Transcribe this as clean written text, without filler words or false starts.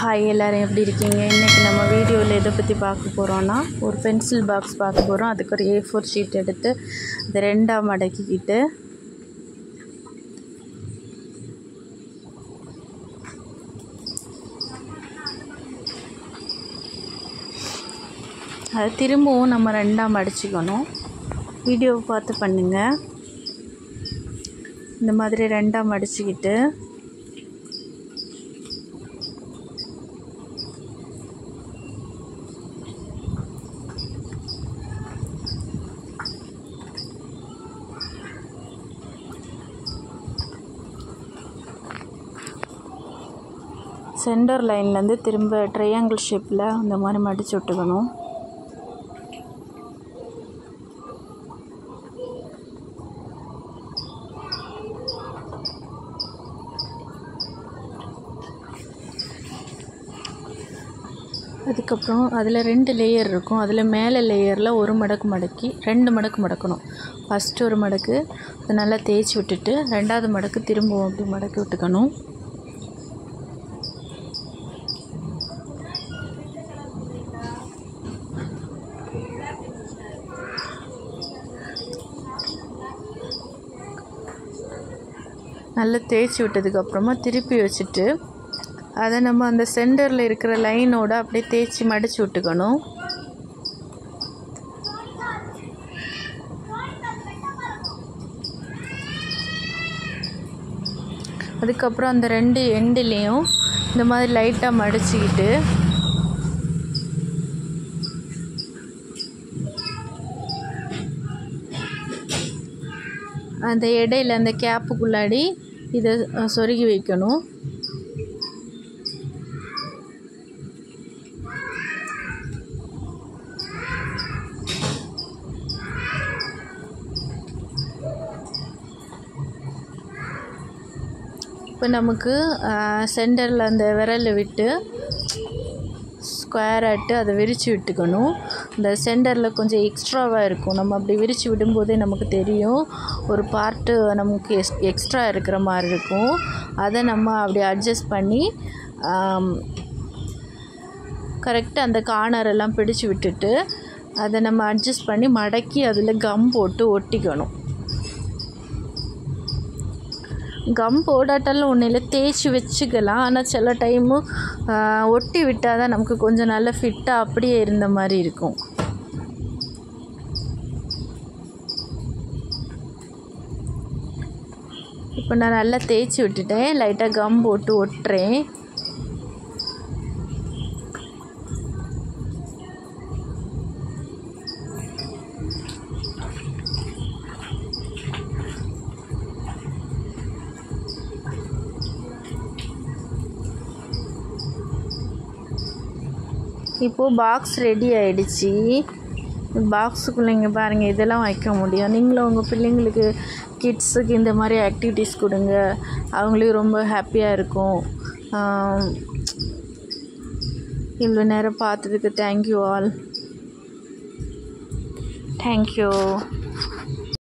Hi எல்லோரும் எப்படி இருக்கீங்க? இன்றைக்கி நம்ம வீடியோவில் எதை பற்றி பார்க்க போகிறோன்னா ஒரு பென்சில் பாக்ஸ் பார்க்க போகிறோம். அதுக்கு ஒரு A4 ஷீட் எடுத்து அதை ரெண்டாக மடக்கிக்கிட்டு அதை திரும்பவும் நம்ம ரெண்டாக மடிச்சுக்கணும். வீடியோவை பார்த்து பண்ணுங்கள். இந்த மாதிரி ரெண்டாக மடிச்சுக்கிட்டு சென்டர் லைன்லேருந்து திரும்ப ட்ரையாங்கிள் ஷேப்பில் இந்த மாதிரி மடித்து விட்டுக்கணும். அதுக்கப்புறம் அதில் 2 லேயர் இருக்கும். அதில் மேலே லேயரில் ஒரு மடக்கு மடக்கி 2 மடக்கு மடக்கணும். ஃபஸ்ட்டு ஒரு மடக்கு அதை நல்லா தேய்ச்சி விட்டுட்டு ரெண்டாவது மடக்கு திரும்பவும் அப்படி மடக்கி விட்டுக்கணும். நல்லா தேய்ச்சி விட்டதுக்கப்புறமா திருப்பி வச்சுட்டு அதை நம்ம அந்த சென்டரில் இருக்கிற லைனோடு அப்படியே தேய்ச்சி மடித்து விட்டுக்கணும். அதுக்கப்புறம் அந்த 2 எண்டுலேயும் இந்த மாதிரி லைட்டாக மடிச்சுக்கிட்டு அந்த இடையில அந்த கேப்புக்குள்ளாடி இதை சொருகி வைக்கணும். இப்போ நமக்கு சென்டரில் அந்த விரலை விட்டு ஸ்கொயர் ஆட்டு அதை விரித்து விட்டுக்கணும். இந்த சென்டரில் கொஞ்சம் எக்ஸ்ட்ராவாக இருக்கும். நம்ம அப்படி விரித்து விடும்போதே நமக்கு தெரியும் ஒரு பார்ட்டு நமக்கு எக்ஸ்ட்ரா இருக்கிற மாதிரி இருக்கும். அதை நம்ம அப்படி அட்ஜஸ்ட் பண்ணி கரெக்டாக அந்த கார்னரெல்லாம் பிடிச்சி விட்டுட்டு அதை நம்ம அட்ஜஸ்ட் பண்ணி மடக்கி அதில் கம் போட்டு ஒட்டிக்கணும். கம் போடாட்டாலும் ஒன்றும் இல்லை, தேய்ச்சி வச்சுக்கலாம். ஆனால் சில டைமு ஒட்டி விட்டால் தான் நமக்கு கொஞ்சம் நல்லா ஃபிட்டாக அப்படியே இருந்த மாதிரி இருக்கும். இப்போ நான் நல்லா தேய்ச்சி விட்டுட்டேன். லைட்டாக கம் போட்டு ஒட்டுறேன். இப்போது பாக்ஸ் ரெடி ஆகிடுச்சி. பாக்ஸுக்குள்ளே இங்கே பாருங்கள், இதெல்லாம் வைக்க முடியும். நீங்களும் உங்கள் பிள்ளைங்களுக்கு கிட்ஸுக்கு இந்த மாதிரி ஆக்டிவிட்டீஸ் கொடுங்க, அவங்களுக்கு ரொம்ப ஹாப்பியாக இருக்கும். இவ்வளோ நேரம் பார்த்ததுக்கு தேங்க்யூ ஆல். தேங்க்யூ.